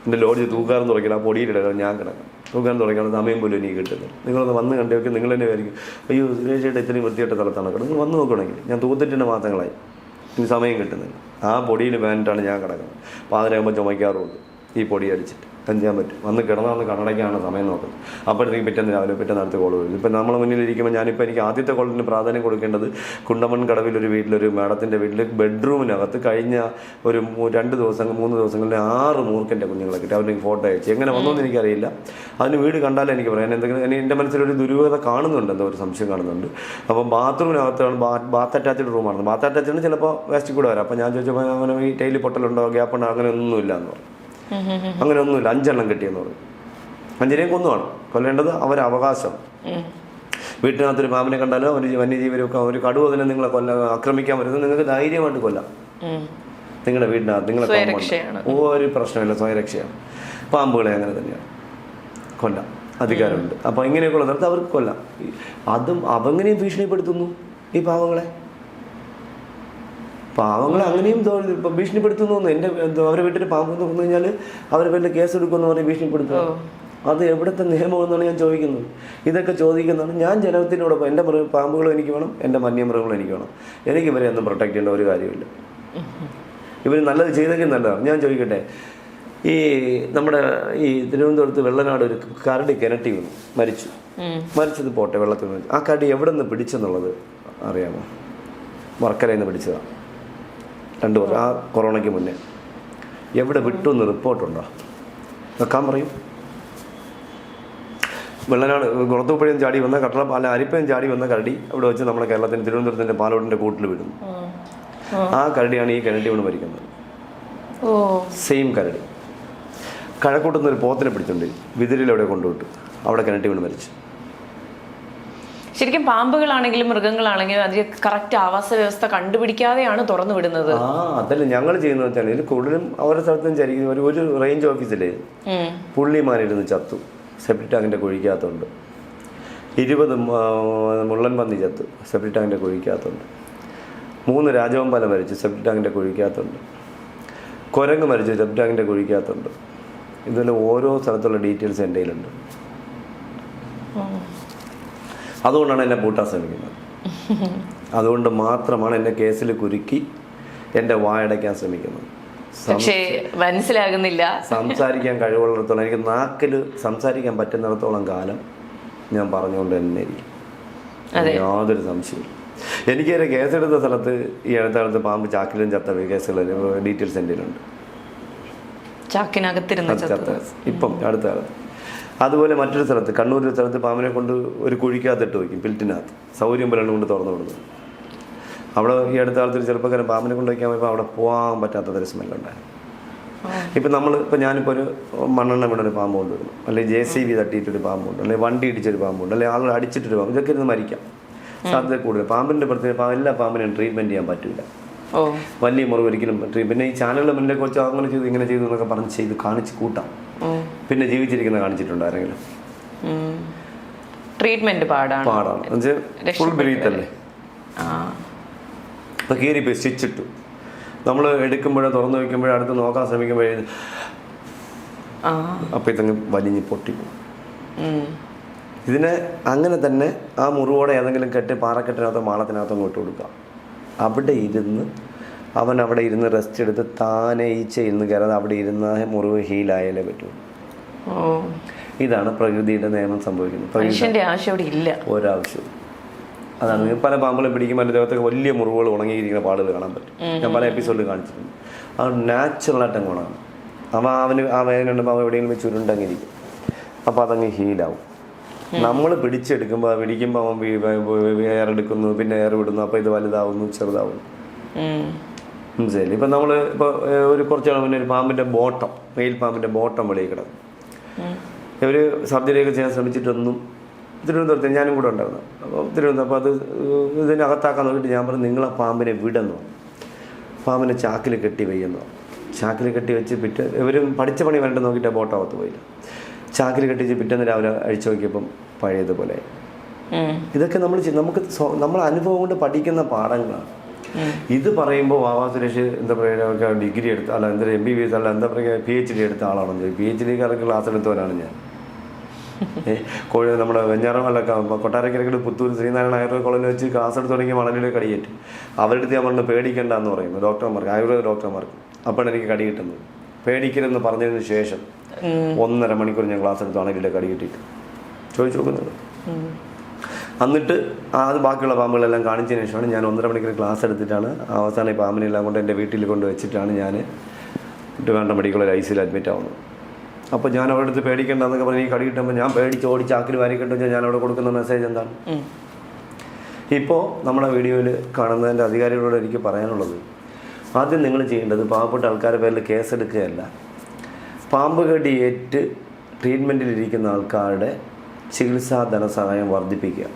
എൻ്റെ ലോഡ്ജ് തൂക്കാറും തുടങ്ങിയാൽ ആ പൊടിയിലിടണം, ഞാൻ കിടക്കാം. തൂക്കാൻ തുടങ്ങിയാണ് സമയം പോലും എനിക്ക് കിട്ടുന്നത്. നിങ്ങളൊന്ന് വന്ന് കണ്ടേക്ക് നിങ്ങൾ തന്നെ ആയിരിക്കും, അയ്യോ സുരേഷേട്ട ഇത്രയും വൃത്തിയായിട്ട സ്ഥലത്താണ് കിടക്കുന്നത്. നിങ്ങൾ വന്ന് നോക്കണമെങ്കിൽ ഞാൻ തൂത്തിട്ടിൻ്റെ മാസങ്ങളായി, ഇനി സമയം കിട്ടുന്നില്ല. ആ പൊടിയിൽ വേണ്ടിയിട്ടാണ് ഞാൻ കിടക്കുന്നത്. പാതിരാകുമ്പോൾ ചുമയ്ക്കാറുമുണ്ട് ഈ പൊടി അടിച്ചിട്ട്. എന്ത് ചെയ്യാൻ പറ്റും? വന്ന് കിടന്നാന്ന് കണ്ണടയ്ക്കാണ് സമയം നോക്കുന്നത്. അപ്പോഴത്തേക്ക് പിറ്റേന്ന് രാവിലെ അടുത്ത കോൾ വരും. ഇപ്പം നമ്മളെ മുന്നിലിരിക്കുമ്പോൾ ഞാനിപ്പോൾ എനിക്ക് ആദ്യത്തെ കോളിന് പ്രാധാന്യം കൊടുക്കേണ്ടത് കുണ്ടമൺ കടവിലൊരു വീട്ടിലൊരു മാഡത്തിൻ്റെ വീട്ടിൽ ബെഡ്റൂമിനകത്ത് കഴിഞ്ഞ ഒരു 3 ദിവസങ്ങളിൽ 6 മൂർഖൻ്റെ കുഞ്ഞുങ്ങളെ കിട്ടി. അവരുടെ ഫോട്ടോ അയച്ചു. എങ്ങനെ വന്നോന്ന് എനിക്കറിയില്ല. അതിന് വീട് കണ്ടാലേ എനിക്ക് പറയാൻ എന്തെങ്കിലും എൻ്റെ മനസ്സിലൊരു ദുരൂഹത കാണുന്നുണ്ട്, എന്തോ ഒരു സംശയം കാണുന്നുണ്ട്. അപ്പം ബാത്റൂമിനകത്താണ്, ബാത്ത് അറ്റാച്ച്ഡ് റൂമാണ്. ബാത്ത് അറ്റാച്ച്ഡ് ചിലപ്പോൾ വേസ്റ്റ് കൂടെ വരാം. അപ്പം ഞാൻ ചോദിച്ചപ്പോൾ അങ്ങനെ ഈ ടൈല് പൊട്ടലുണ്ടോ, ഗ്യാപ്പുണ്ടോ, അങ്ങനെ ഒന്നുമില്ല എന്ന് പറഞ്ഞു. അങ്ങനെ ഒന്നുമില്ല. 5 എണ്ണം കിട്ടിയെന്ന് പറഞ്ഞു. 5നെയും കൊന്നുമാണ് കൊല്ലേണ്ടത് അവരെ അവകാശം. വീട്ടിനകത്തൊരു പാമ്പിനെ കണ്ടാലോ വന്യജീവിയൊക്കെ ഒരു കടുവ തന്നെ നിങ്ങളെ ആക്രമിക്കാൻ വരുന്നത് നിങ്ങൾക്ക് ധൈര്യമായിട്ട് കൊല്ലാം. നിങ്ങളുടെ വീടിനകത്ത് നിങ്ങളെ ഒരു പ്രശ്നമില്ല, സ്വയരക്ഷയാണ്. പാമ്പുകളെ അങ്ങനെ തന്നെയാണ് കൊല്ലാം അധികാരമുണ്ട്. അപ്പോൾ ഇങ്ങനെയൊക്കെയുള്ള സ്ഥലത്ത് അവർക്ക് കൊല്ലാം. അതും അവങ്ങനെയും ഭീഷണിപ്പെടുത്തുന്നു ഈ പാവങ്ങളെ അങ്ങനെയും ഭീഷണിപ്പെടുത്തുന്നു. എൻ്റെ അവരെ വീട്ടിൽ പാമ്പ് വന്നു കഴിഞ്ഞാൽ അവരെ പേരിൽ കേസെടുക്കുമെന്ന് പറഞ്ഞ് ഭീഷണിപ്പെടുത്തുക. അത് എവിടുത്തെ നിയമമെന്നാണ് ഞാൻ ചോദിക്കുന്നത്. ഇതൊക്കെ ചോദിക്കുന്നതാണ് ഞാൻ ജനത്തിനോടൊപ്പം. എൻ്റെ പാമ്പുകളും എനിക്ക് വേണം, എൻ്റെ വന്യമൃഗങ്ങളും എനിക്ക് വേണം. എനിക്ക് ഇവരെ ഒന്നും പ്രൊട്ടക്ട് ചെയ്യേണ്ട ഒരു കാര്യമില്ല. ഇവർ നല്ലത് ചെയ്തെങ്കിൽ നല്ലതാണ്. ഞാൻ ചോദിക്കട്ടെ, ഈ നമ്മുടെ ഈ തിരുവനന്തപുരത്ത് വെള്ളനാട് ഒരു കരടി കിണറ്റി വീണു മരിച്ചത് പോട്ടെ, വെള്ളത്തിൽ വീണു. ആ കരടി എവിടെ നിന്ന് പിടിച്ചെന്നുള്ളത് അറിയാമോ? വർക്കരയിൽ നിന്ന് പിടിച്ചതാണ്. 2 വർഷം, ആ കൊറോണയ്ക്ക് മുന്നേ. എവിടെ വിട്ടു എന്ന് റിപ്പോർട്ടുണ്ടോ? വെക്കാൻ പറയും. വെള്ളനാട് കുളത്തൂപ്പുഴയും ചാടി വന്ന അരിപ്പയും ചാടി വന്ന കരടി അവിടെ വെച്ച് നമ്മുടെ കേരളത്തിന് തിരുവനന്തപുരത്തിൻ്റെ പാലോടിൻ്റെ കൂട്ടിൽ വിടുന്നു. ആ കരടിയാണ് ഈ കിണറ്റി വീണ് മരിക്കുന്നത്. സെയിം കരടി. കഴക്കൂട്ടുന്ന ഒരു പോത്തിനെ പിടിച്ചുകൊണ്ട് വിതിരിലവിടെ കൊണ്ടുവിട്ടു, അവിടെ കിണറ്റി വീണ് മരിച്ചു. ശരിക്കും പാമ്പുകളാണെങ്കിലും മൃഗങ്ങളാണെങ്കിലും അതിൽ കറക്റ്റ് ആവാസ വ്യവസ്ഥ കണ്ടുപിടിക്കാതെയാണ് തുറന്നു വിടുന്നത്. അതല്ല ഞങ്ങൾ ചെയ്യുന്നത് വെച്ചാൽ ഇത് കൂടുതലും അവരുടെ സ്ഥലത്തും ചരിക്കും. ഒരു റേഞ്ച് ഓഫീസില് പുള്ളിമാനിരുന്ന് ചത്തു, സെപ്റ്റിക് ടാങ്കിന്റെ കുഴിക്കകത്തുണ്ട്. 20 മുള്ളൻ പന്നി ചത്തു, സെപ്റ്റിക് ടാങ്കിന്റെ കുഴിക്കകത്തുണ്ട്. 3 രാജവമ്പാല മരിച്ചു, സെപ്റ്റിക് ടാങ്കിന്റെ കുഴിക്കകത്തുണ്ട്. കുരങ്ങ് മരിച്ചു, സെപ്റ്റിക് ടാങ്കിന്റെ കുഴിക്കകത്തുണ്ട്. ഇതെല്ലാം ഓരോ സ്ഥലത്തുള്ള ഡീറ്റെയിൽസ് എൻ്റെ കയ്യിലുണ്ട്. അതുകൊണ്ടാണ് എന്നെ പൂട്ടാൻ ശ്രമിക്കുന്നത്. അതുകൊണ്ട് മാത്രമാണ് എന്നെ കേസിൽ കുരുക്കി എൻ്റെ വായടയ്ക്കാൻ ശ്രമിക്കുന്നത്. പക്ഷേ മനസ്സിലാകുന്നില്ല. സംസാരിക്കാൻ കഴിവുള്ളിടത്തോളം, എനിക്ക് നാക്കിൽ സംസാരിക്കാൻ പറ്റുന്നിടത്തോളം കാലം ഞാൻ പറഞ്ഞുകൊണ്ട് തന്നെ ഇരിക്കും, യാതൊരു സംശയവും. എനിക്കൊരു കേസെടുത്ത സ്ഥലത്ത് ഈ അടുത്ത പാമ്പ് ചാക്കിലും ചത്ത കേസുകൾ ഡീറ്റെയിൽസ് എൻ്റെ ഉണ്ട്. ചാക്കിനകത്തിരുന്ന് ഇപ്പം അടുത്ത കാലത്ത് അതുപോലെ മറ്റൊരു സ്ഥലത്ത്, കണ്ണൂർ സ്ഥലത്ത് പാമ്പിനെ കൊണ്ട് ഒരു കുഴിക്കകത്തിട്ട് വയ്ക്കും, പിൽറ്റിനകത്ത്, സൗകര്യം പോലെ കൊണ്ട് തുറന്നു വിടുന്നത്. അവിടെ ഈ അടുത്ത കാലത്ത് ഒരു ചെറുപ്പക്കാരൻ പാമ്പിനെ കൊണ്ട് വയ്ക്കാൻ പോയപ്പോൾ അവിടെ പോകാൻ പറ്റാത്തൊരു സ്മെല്ലുണ്ടായിരുന്നു. ഇപ്പം ഞാനിപ്പോൾ ഒരു മണ്ണെണ്ണ വീണൊരു പാമ്പ് കൊണ്ടുവരുന്നു, അല്ലെങ്കിൽ JCB തട്ടിയിട്ടൊരു പാമ്പുണ്ട്, അല്ലെങ്കിൽ വണ്ടി ഇടിച്ചൊരു പാമ്പുണ്ട്, അല്ലെങ്കിൽ ആളുകൾ അടിച്ചിട്ടൊരു പാമ്പ്, ഇതൊക്കെ ഇരുന്ന് മരിക്കാം സാധ്യത കൂടുതൽ. പാമ്പിൻ്റെ പ്രത്യേക എല്ലാ പാമ്പിനെയും ട്രീറ്റ്മെൻറ്റ് ചെയ്യാൻ പറ്റില്ല. വലിയ മുറിവ് ഒരിക്കലും പറ്റും. പിന്നെ ഈ ചാനലിൽ മുന്നേ കുറച്ച് അങ്ങനെ ചെയ്തു ഇങ്ങനെ ചെയ്തു എന്നൊക്കെ പറഞ്ഞ് ചെയ്ത് കാണിച്ച് കൂട്ടാം. പിന്നെ ജീവിച്ചിരിക്കുന്ന കാണിച്ചിട്ടുണ്ട് ആരെങ്കിലും? ട്രീറ്റ്മെന്റ് പാടാണ് ഫുൾ ബ്രീത്തല്ലേ. അപ്പോൾ കീറിപ്പോയി, സ്റ്റിച്ചിട്ടു. നമ്മൾ എടുക്കുമ്പോഴോ തുറന്നു വയ്ക്കുമ്പോഴോ അടുത്ത് നോക്കാൻ ശ്രമിക്കുമ്പോഴേ അപ്പം ഇതങ്ങ് വലിഞ്ഞ് പൊട്ടിപ്പോകും. ഇതിനെ അങ്ങനെ തന്നെ ആ മുറിവോടെ ഏതെങ്കിലും കെട്ടി പാറക്കെട്ടിനകത്തോ മാളത്തിനകത്തോ അങ്ങോട്ട് കൊടുക്കാം. അവിടെ ഇരുന്ന് റെസ്റ്റ് എടുത്ത് താനെ ഇരുന്ന് കയറാതെ അവിടെ ഇരുന്ന് മുറിവ് ഹീലായാലേ പറ്റൂ. ഇതാണ് പ്രകൃതിയുടെ നിയമം സംഭവിക്കുന്നത്. ഒരാവശ്യവും അതാണ്. പല പാമ്പുകളെ പിടിക്കുമ്പോൾ അതിൻ്റെ ദേഹത്തൊക്കെ വലിയ മുറിവുകൾ ഉണങ്ങിയിരിക്കുന്ന പാടുകൾ കാണാൻ പറ്റും. ഞാൻ പല എപ്പിസോഡിൽ കാണിച്ചിട്ടുണ്ട്. അത് നാച്ചുറലായിട്ട് അങ്ങോട്ടാണ്. ആ വേദന ഉണ്ടുമ്പോൾ എവിടെയെങ്കിലും വെച്ച് ഉരുണ്ടങ്ങിരിക്കും. അപ്പോൾ അതങ്ങ് ഹീലാവും. നമ്മൾ പിടിച്ചെടുക്കുമ്പോൾ അവൻ എയർ എടുക്കുന്നു, പിന്നെ എയർ വിടുന്നു, അപ്പോൾ ഇത് വലുതാവുന്നു, ചെറുതാവുന്നു. മനസ്സിലായില്ലേ? ഇപ്പം നമ്മൾ ഇപ്പോൾ ഒരു കുറച്ച് നാൾ മുന്നേ ഒരു പാമ്പിൻ്റെ ബോട്ടം, മെയിൽ പാമ്പിൻ്റെ ബോട്ടം വെളിയിൽ കിടക്കും. ഒരു സർജറിയൊക്കെ ചെയ്യാൻ ശ്രമിച്ചിട്ടൊന്നും തിരുവനന്തപുരത്ത് ഞാനും കൂടെ ഉണ്ടായിരുന്നു. അപ്പോൾ അത് ഇതിനകത്താക്കാൻ നോക്കിയിട്ട് ഞാൻ പറഞ്ഞു, നിങ്ങളെ പാമ്പിനെ വിടുന്നു, പാമ്പിനെ ചാക്കിൽ കെട്ടി വയ്യുന്നു. ചാക്കിൽ കെട്ടി വെച്ച് ഇവരും പഠിച്ച പണി വേണ്ട നോക്കിയിട്ട് ബോട്ടകത്ത് പോയില്ല. ചാക്കിൽ കെട്ടിച്ച് പിറ്റേന്ന് രാവിലെ അഴിച്ചു നോക്കിയപ്പം പഴയതുപോലെ. ഇതൊക്കെ നമ്മൾ അനുഭവം കൊണ്ട് പഠിക്കുന്ന പാഠങ്ങളാണ്. ഇത് പറയുമ്പോൾ വാവാ സുരേഷ് എന്താ പറയുക, ഡിഗ്രി എടുത്ത അല്ല എന്താ MBBS അല്ല എന്താ പറയുക PhD എടുത്ത ആളാണെന്ന്. PhD-കാർക്ക് ക്ലാസ് എടുത്തവരാണ് ഞാൻ. നമ്മുടെ വെഞ്ഞാറമല്ല കൊട്ടാരക്കരയ്ക്ക് പുത്തൂർ ശ്രീനാരായണ ആയുർവേദ കോളേജിൽ വെച്ച് ക്ലാസ് എടുത്ത് തുടങ്ങി വളരെ കടിയേറ്റ്. അവരുടെ അടുത്ത് ഞാൻ പറഞ്ഞു പേടിക്കണ്ട എന്ന് പറയുന്നു ഡോക്ടർമാർക്ക്, ആയുർവേദ ഡോക്ടർമാർക്ക്. അപ്പോഴാണ് എനിക്ക് കടി കിട്ടുന്നത്. പേടിക്കരുതെന്ന് പറഞ്ഞതിന് ശേഷം 1.5 മണിക്കൂർ ഞാൻ ക്ലാസ് എടുത്തു അണലിയുടെ കടി കിട്ടിയിട്ട് ചോദിച്ചു നോക്കുന്നത്. എന്നിട്ട് അത് ബാക്കിയുള്ള പാമ്പുകളെല്ലാം കാണിച്ചതിന് ശേഷമാണ് ഞാൻ 1.5 മണിക്കൂർ ക്ലാസ് എടുത്തിട്ടാണ് അവസാനം ഈ പാമ്പിനെല്ലാം കൊണ്ട് എൻ്റെ വീട്ടിൽ കൊണ്ട് വെച്ചിട്ടാണ് ഞാൻ വേണ്ട മെഡിക്കൽ ICUയിൽ അഡ്മിറ്റ് ആവുന്നത്. അപ്പോൾ ഞാൻ അവിടെ അടുത്ത് പേടിക്കേണ്ടെന്നൊക്കെ പറഞ്ഞ് ഈ കടി കിട്ടുമ്പോൾ ഞാൻ പേടിച്ച് ഓടി ചാക്കിൽ വാരി കിട്ടുമ്പോൾ ഞാൻ അവിടെ കൊടുക്കുന്ന മെസ്സേജ് എന്താണ്? ഇപ്പോൾ നമ്മുടെ വീഡിയോയിൽ കാണുന്നതിൻ്റെ അധികാരികളോട് എനിക്ക് പറയാനുള്ളത്, ആദ്യം നിങ്ങൾ ചെയ്യേണ്ടത് പാവപ്പെട്ട ആൾക്കാരുടെ പേരിൽ കേസെടുക്കുകയല്ല, പാമ്പ് കടി ഏറ്റ് ട്രീറ്റ്മെൻറ്റിലിരിക്കുന്ന ആൾക്കാരുടെ ചികിത്സാ ധനസഹായം വർദ്ധിപ്പിക്കുക.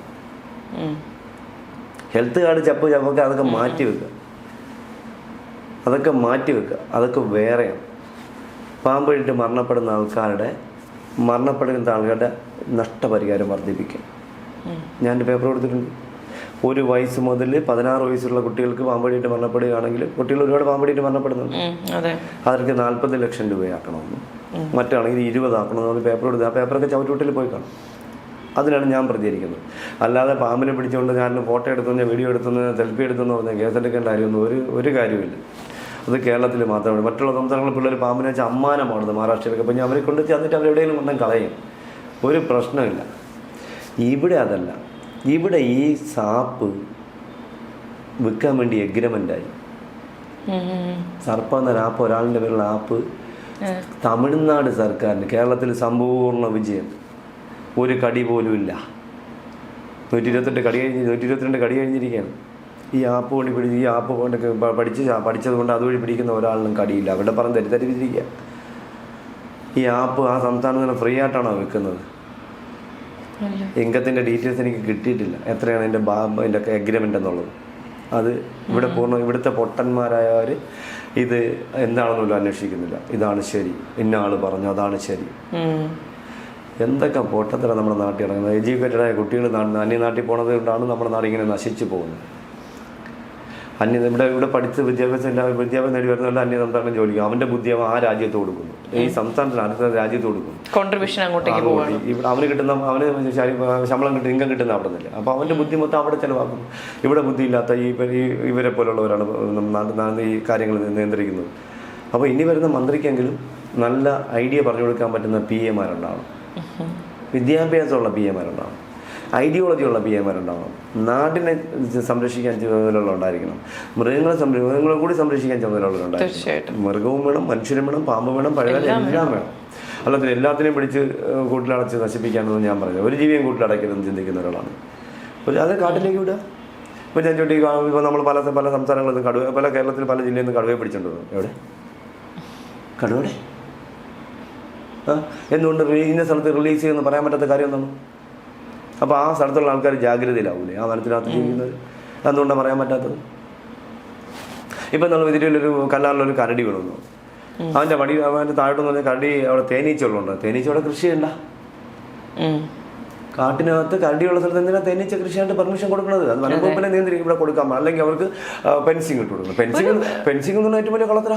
ഹെൽത്ത് കാർഡ് ചപ്പൊക്കെ അതൊക്കെ മാറ്റി വെക്കുക. അതൊക്കെ വേറെയാണ്. പാമ്പ് കടിയിട്ട് മരണപ്പെടുന്ന ആൾക്കാരുടെ നഷ്ടപരിഹാരം വർദ്ധിപ്പിക്കുക. ഞാൻ പേപ്പർ കൊടുത്തിട്ടുണ്ട്. 1 വയസ്സ് മുതൽ 16 വയസ്സുള്ള കുട്ടികൾക്ക് പാമ്പ് കടിയിട്ട് മരണപ്പെടുകയാണെങ്കിൽ, കുട്ടികൾ ഒരുപാട് പാമ്പ് കടിയിട്ട് മരണപ്പെടുന്നുണ്ട്, അവർക്ക് 40 ലക്ഷം രൂപയാക്കണമെന്ന്, മറ്റാണെങ്കിൽ 20 ആക്കണമെന്ന് പേപ്പർ കൊടുത്ത് ആ പേപ്പറൊക്കെ ചവിട്ടുവട്ടിൽ പോയി കാണും. അതിനാണ് ഞാൻ പ്രതികരിക്കുന്നത്. അല്ലാതെ പാമ്പിനെ പിടിച്ചുകൊണ്ട് ഞാൻ ഫോട്ടോ എടുത്തുനിന്ന് വീഡിയോ എടുത്തുനിന്ന് സെൽഫി എടുത്തെന്ന് പറഞ്ഞാൽ കേസെടുക്കേണ്ട കാര്യമൊന്നും ഒരു കാര്യമില്ല. അത് കേരളത്തിൽ മാത്രമാണ്. മറ്റുള്ള സംസ്ഥാനങ്ങളിൽ പിള്ളേർ പാമ്പിനെ വെച്ചാൽ അമ്മാനമാണത്. മഹാരാഷ്ട്രയിലൊക്കെ അപ്പോൾ അവരെ കൊണ്ട് ചെന്നിട്ട് അവരെവിടെയെങ്കിലും കൊണ്ടും കളയും, ഒരു പ്രശ്നമില്ല. ഇവിടെ അതല്ല. ഇവിടെ ഈ സാപ്പ് വിൽക്കാൻ വേണ്ടി എഗ്രിമെൻ്റായി. സർപ്പ എന്നൊരു ആപ്പ്, ഒരാളിൻ്റെ പേരുള്ള ആപ്പ് തമിഴ്നാട് സർക്കാരിന് കേരളത്തിൽ സമ്പൂർണ്ണ വിജയം. ഒരു കടി പോലും ഇല്ല. 122 കടി കഴിഞ്ഞിരിക്കുകയാണ്. ഈ ആപ്പ് കൊണ്ട് ഈ ആപ്പ് കൊണ്ട് പഠിച്ചത് കൊണ്ട് അതുവഴി പിടിക്കുന്ന ഒരാളിനും കടിയില്ല. അവരുടെ പറഞ്ഞ് തെറ്റിദ്ധരിച്ചിരിക്കുക. ഈ ആപ്പ് ആ സംസ്ഥാനത്ത് നിന്ന് ഫ്രീ ആയിട്ടാണോ വെക്കുന്നത്? ഇൻകത്തിൻ്റെ ഡീറ്റെയിൽസ് എനിക്ക് കിട്ടിയിട്ടില്ല, എത്രയാണ് എൻ്റെ എഗ്രിമെൻ്റ് എന്നുള്ളത്. അത് ഇവിടുത്തെ പൊട്ടന്മാരായവർ ഇത് എന്താണെന്നല്ലോ അന്വേഷിക്കുന്നില്ല. ഇതാണ് ശരി, ഇന്ന ആൾ പറഞ്ഞു അതാണ് ശരി. എന്തൊക്കെ പൊട്ടത്തരം നമ്മുടെ നാട്ടിൽ ഇറങ്ങുന്നത്. എഡ്യൂക്കേറ്റഡായ കുട്ടികൾ അന്യനാട്ടിൽ പോണത് കൊണ്ടാണ് നമ്മുടെ നാട് ഇങ്ങനെ നശിച്ചു പോകുന്നത്. ഇവിടെ പഠിച്ച് വിദ്യാഭ്യാസം നേടി വരുന്നവരുടെ അന്യ സംസ്ഥാനം ജോലിക്കും അവൻ്റെ ബുദ്ധി അവൻ ആ രാജ്യത്ത് കൊടുക്കുന്നു, ഈ സംസ്ഥാനത്തിന് അടുത്ത രാജ്യത്ത് കൊടുക്കുന്നു. കോൺട്രിബ്യൂഷൻ അങ്ങോട്ടേക്ക് പോകും. ഇവിടെ അവന് ശമ്പളം ഇൻകം കിട്ടുന്ന അവിടെ നിന്നില്ല. അപ്പോൾ അവൻ്റെ ബുദ്ധി മൊത്തം അവിടെ ചിലവാക്കുന്നു. ഇവിടെ ബുദ്ധിയില്ലാത്ത ഇവരെ പോലുള്ളവരാണ് ഈ കാര്യങ്ങൾ നിയന്ത്രിക്കുന്നത്. അപ്പോൾ ഇനി വരുന്ന മന്ത്രിക്കെങ്കിലും നല്ല ഐഡിയ പറഞ്ഞു കൊടുക്കാൻ പറ്റുന്ന PA-മാരുണ്ടാവണം, വിദ്യാഭ്യാസമുള്ള PA-മാരുണ്ടാവണം, ഐഡിയോളജിയുള്ള PA-മാരുണ്ടാവണം, നാടിനെ സംരക്ഷിക്കാൻ ചുമതലയുള്ളവരുണ്ടായിരിക്കണം, മൃഗങ്ങളെ കൂടി സംരക്ഷിക്കാൻ ചുമതലയുള്ളവരുണ്ടായിരിക്കണം. മൃഗവും വേണം, മനുഷ്യരും വേണം, പാമ്പ് വേണം, പഴയ എല്ലാം വേണം. അല്ലാതെ എല്ലാത്തിനെയും പിടിച്ച് കൂട്ടിലടച്ച് നശിപ്പിക്കാനൊന്നും ഞാൻ പറഞ്ഞത്. ഒരു ജീവിയും കൂട്ടിലടക്കരുതെന്ന് ചിന്തിക്കുന്ന ഒരാളാണ്. അപ്പോൾ അത് കാട്ടിലേക്ക് വിടുക. ഇപ്പോൾ ഞാൻ ചോട്ടി ഇപ്പോൾ നമ്മൾ പല സംസ്ഥാനങ്ങളിൽ നിന്ന് കടുവ, പല കേരളത്തിൽ പല ജില്ലയിൽ നിന്ന് കടുവയെ പിടിച്ചിട്ടുണ്ട്. എവിടെ കടുവയുടെ എന്തുകൊണ്ട് ഇന്ന സ്ഥലത്ത് റിലീസ് ചെയ്യുമെന്ന് പറയാൻ പറ്റാത്ത കാര്യം എന്താണ്? അപ്പോൾ ആ സ്ഥലത്തുള്ള ആൾക്കാർ ജാഗ്രതയിലാവൂലേ ആ വനത്തിനകത്ത് ജീവിക്കുന്നത്? എന്തുകൊണ്ടാണ് പറയാൻ പറ്റാത്തത്? ഇപ്പം നമ്മൾ ഇതിലൊരു കല്ലാറിലൊരു കരടി വീണു. അവൻ്റെ താഴോട്ട് പറഞ്ഞ കരടി അവിടെ തേനീച്ചകളുണ്ട്. തേനീച്ചയുടെ കൃഷി ചെയ്യണ്ട. കാട്ടിനകത്ത് കരടിയുള്ള സ്ഥലത്ത് എന്തിനാ തേനീച്ച കൃഷിയായിട്ട് പെർമിഷൻ കൊടുക്കുന്നത്? അത് വനംവകുപ്പിനെ നിയന്ത്രിക്കും. ഇവിടെ കൊടുക്കാം. അല്ലെങ്കിൽ അവർക്ക് ഫെൻസിങ് ഇട്ട് കൊടുക്കണം. ഫെൻസിങ് എന്ന് പറഞ്ഞാൽ ഏറ്റവും വലിയ കളത്തറ.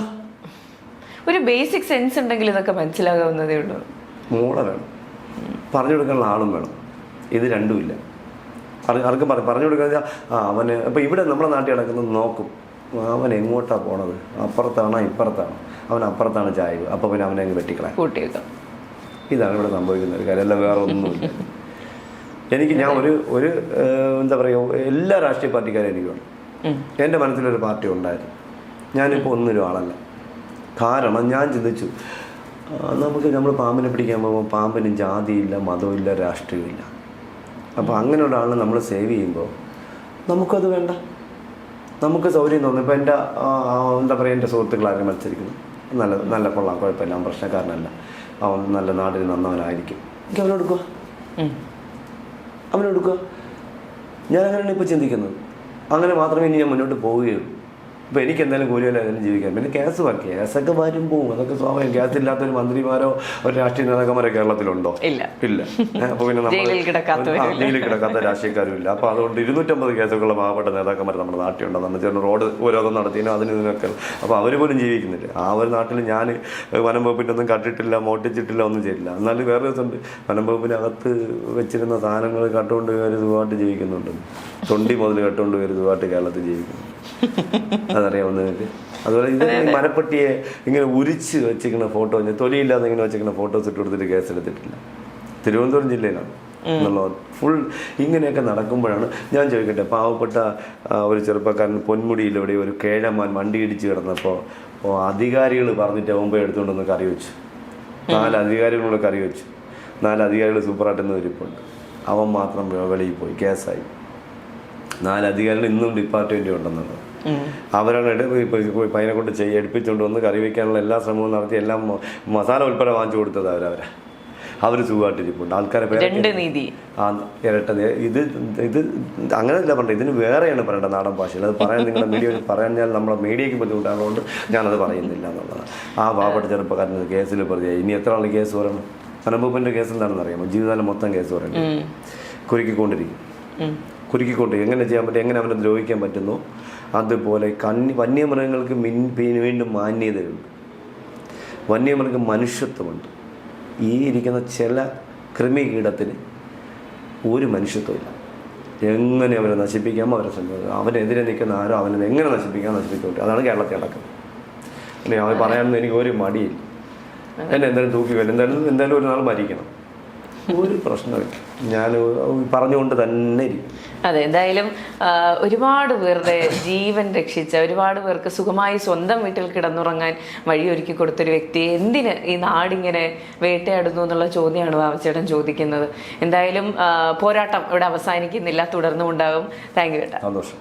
ഒരു ബേസിക് സെൻസ് ഉണ്ടെങ്കിൽ ഇതൊക്കെ മനസ്സിലാകാവുന്നതേ ഉള്ളൂ. മൂള വേണം, പറഞ്ഞു കൊടുക്കാനുള്ള ആളും വേണം. ഇത് രണ്ടുമില്ല. ആർക്കും പറഞ്ഞു കൊടുക്കുക അവന്. ഇപ്പം ഇവിടെ നമ്മുടെ നാട്ടിൽ നടക്കുന്നത് നോക്കും, അവൻ എങ്ങോട്ടാണ് പോണത്, അപ്പുറത്താണോ ഇപ്പുറത്താണോ, അവൻ അപ്പുറത്താണ് ചായ, അപ്പോൾ പിന്നെ അവനെ അങ്ങ് വെട്ടിക്കളയാം. ഇതാണ് ഇവിടെ സംഭവിക്കുന്ന ഒരു കാര്യം. അല്ല വേറെ ഒന്നുമില്ല. ഞാൻ ഒരു എന്താ പറയുക, എല്ലാ രാഷ്ട്രീയ പാർട്ടിക്കാരും എനിക്ക് വേണം. എൻ്റെ മനസ്സിലൊരു പാർട്ടി ഉണ്ടായിരുന്നു. ഞാനിപ്പോൾ ഒന്നിനും ആളല്ല. കാരണം ഞാൻ ചിന്തിച്ചു, നമ്മൾ പാമ്പിനെ പിടിക്കാൻ പോകുമ്പോൾ പാമ്പിന് ജാതിയില്ല, മതമില്ല, രാഷ്ട്രീയമില്ല. അപ്പോൾ അങ്ങനെയുള്ള ആളിനെ നമ്മൾ സേവ് ചെയ്യുമ്പോൾ നമുക്കത് വേണ്ട. നമുക്ക് സൗകര്യം തോന്നും. ഇപ്പോൾ എൻ്റെ എന്താ പറയുക, എൻ്റെ സുഹൃത്തുക്കളാരും മത്സരിക്കുന്നു, നല്ല കൊള്ളാം, കുഴപ്പമില്ല, അവൻ പ്രശ്നക്കാരനല്ല, അവൻ നല്ല നാടിന് നന്നവനായിരിക്കും, എനിക്ക് അവനെടുക്കുക. ഞാൻ അങ്ങനെയാണ് ഇപ്പോൾ ചിന്തിക്കുന്നത്. അങ്ങനെ മാത്രമേ ഇനി ഞാൻ മുന്നോട്ട് പോവുകയുള്ളൂ. ഇപ്പോൾ എനിക്ക് എന്തായാലും കൂലിയല്ല അതിന് ജീവിക്കാൻ. പിന്നെ കേസൊക്കെ വരും പോവും, അതൊക്കെ സ്വാഭാവികം. ഗ്യാസ് ഇല്ലാത്തൊരു മന്ത്രിമാരോ ഒരു രാഷ്ട്രീയ നേതാക്കന്മാരോ കേരളത്തിലുണ്ടോ? ഇല്ല. അപ്പോൾ പിന്നെ ജയിലിൽ കിടക്കാത്ത രാഷ്ട്രീയക്കാരും ഇല്ല. അപ്പോൾ അതുകൊണ്ട് 250 കേസുകളുള്ള പാവപ്പെട്ട നേതാക്കന്മാർ നമ്മുടെ നാട്ടിലുണ്ടോ? നമ്മൾ ചേർന്ന് റോഡ് ഉപരോധം നടത്തിയോ അതിന് ഇതിനൊക്കെ. അപ്പോൾ അവർ പോലും ജീവിക്കുന്നില്ല. ആ ഒരു നാട്ടിൽ ഞാൻ വനം വകുപ്പിൻ്റെ ഒന്നും കട്ടിട്ടില്ല, മോട്ടിച്ചിട്ടില്ല, ഒന്നും ചെയ്തില്ല. എന്നാലും വേറെ ദിവസമുണ്ട്, വനം വകുപ്പിനകത്ത് വെച്ചിരുന്ന സാധനങ്ങൾ കട്ടുകൊണ്ട് കയറി സുഖമായിട്ട് ജീവിക്കുന്നുണ്ട്. തൊണ്ടി മുതൽ കട്ടുകൊണ്ട് കയറി സുഖമായിട്ട് കേരളത്തിൽ ജീവിക്കുന്നു. അതറിയാവുന്ന നിങ്ങൾക്ക്. അതുപോലെ ഇത് മരപ്പട്ടിയെ ഇങ്ങനെ ഉരിച്ച് വെച്ചിരിക്കുന്ന ഫോട്ടോ, തൊലിയില്ലാതെ ഇങ്ങനെ വെച്ചിരിക്കുന്ന ഫോട്ടോസ് ഇട്ട് കൊടുത്തിട്ട് കേസെടുത്തിട്ടില്ല. തിരുവനന്തപുരം ജില്ലയിലാണ് എന്നുള്ളത്. ഫുൾ ഇങ്ങനെയൊക്കെ നടക്കുമ്പോഴാണ് ഞാൻ ചോദിക്കട്ടെ, പാവപ്പെട്ട ഒരു ചെറുപ്പക്കാരൻ പൊന്മുടിയിലൂടെ ഒരു കേഴമാൻ വണ്ടി ഇടിച്ച് കിടന്നപ്പോൾ അധികാരികൾ പറഞ്ഞിട്ട് മുമ്പേ എടുത്തുകൊണ്ടൊന്ന് കറി വെച്ചു. 4 അധികാരികളോട് കറി വെച്ചു. 4 അധികാരികൾ സൂപ്പറായിട്ടെന്ന് ഇരിപ്പുണ്ട്. അവൻ മാത്രം വെളിയിൽ പോയി, കേസായി. 4 അധികാരികൾ ഇന്നും ഡിപ്പാർട്ട്മെന്റ് ഉണ്ടെന്നുള്ളത്. അവരാണ് പയ്യനെ കൊണ്ട് എടുപ്പിച്ചുകൊണ്ട് വന്ന് കറി വയ്ക്കാനുള്ള എല്ലാ ശ്രമവും നടത്തി, എല്ലാം മസാല ഉൾപ്പെടെ വാങ്ങിച്ചു കൊടുത്തത് അവർ സുഖമായിട്ടിരിപ്പുണ്ട്. ആൾക്കാരെ ഇരട്ട ഇത് അങ്ങനെയല്ല പറഞ്ഞത്, ഇതിന് വേറെയാണ് പറയേണ്ടത് നാടൻ ഭാഷയിൽ. അത് പറയാൻ നിങ്ങളുടെ മീഡിയ പറഞ്ഞാൽ നമ്മുടെ മീഡിയയ്ക്ക് ബുദ്ധിമുട്ടായതുകൊണ്ട് ഞാനത് പറയുന്നില്ല എന്നുള്ളതാണ്. ആ പാവപ്പെട്ട ചെറുപ്പക്കാരന് കേസിൽ പ്രതിയായി. ഇനി എത്ര ആൾ കേസ് പറയണം? വനംവകുപ്പിൻ്റെ കേസ് എന്താണെന്ന് അറിയാമോ? ജീവിതകാലം മൊത്തം കേസ് പറയണം. കുരുക്കിക്കൊണ്ടിരിക്കും. എങ്ങനെ ചെയ്യാൻ പറ്റും, എങ്ങനെ അവനെ ദ്രോഹിക്കാൻ പറ്റുന്നു. അതുപോലെ വന്യമൃഗങ്ങൾക്ക് വീണ്ടും മാന്യതയുണ്ട്. വന്യമൃഗ മനുഷ്യത്വമുണ്ട്. ഈ ഇരിക്കുന്ന ചില കൃമികീടത്തിന് ഒരു മനുഷ്യത്വമില്ല. എങ്ങനെ അവരെ നശിപ്പിക്കാമോ അവരെ ശ്രമിക്കുക. അവനെതിരെ നിൽക്കുന്ന ആരോ അവനെ എങ്ങനെ നശിപ്പിക്കട്ടെ. അതാണ് കേരളത്തിൽ നടക്കുന്നത്. അല്ലെ, അവൻ പറയാനൊന്നും എനിക്ക് ഒരു മടിയില്ല. എന്നെ എന്തായാലും തൂക്കി വരും, എന്തായാലും ഒരു നാൾ മരിക്കണം, ഒരു പ്രശ്നമില്ല. ഞാൻ പറഞ്ഞുകൊണ്ട് തന്നെ ഇരിക്കും. അതെ, എന്തായാലും ഒരുപാട് പേരുടെ ജീവൻ രക്ഷിച്ച, ഒരുപാട് പേർക്ക് സുഖമായി സ്വന്തം വീട്ടിൽ കിടന്നുറങ്ങാൻ വഴിയൊരുക്കി കൊടുത്തൊരു വ്യക്തിയെ എന്തിന് ഈ നാടിങ്ങനെ വേട്ടയാടുന്നു എന്നുള്ള ചോദ്യമാണ് വാവച്ചേട്ടൻ ചോദിക്കുന്നത്. എന്തായാലും പോരാട്ടം ഇവിടെ അവസാനിക്കുന്നില്ല, തുടർന്നും ഉണ്ടാകും. താങ്ക് യു ഏട്ടാ. സന്തോഷം.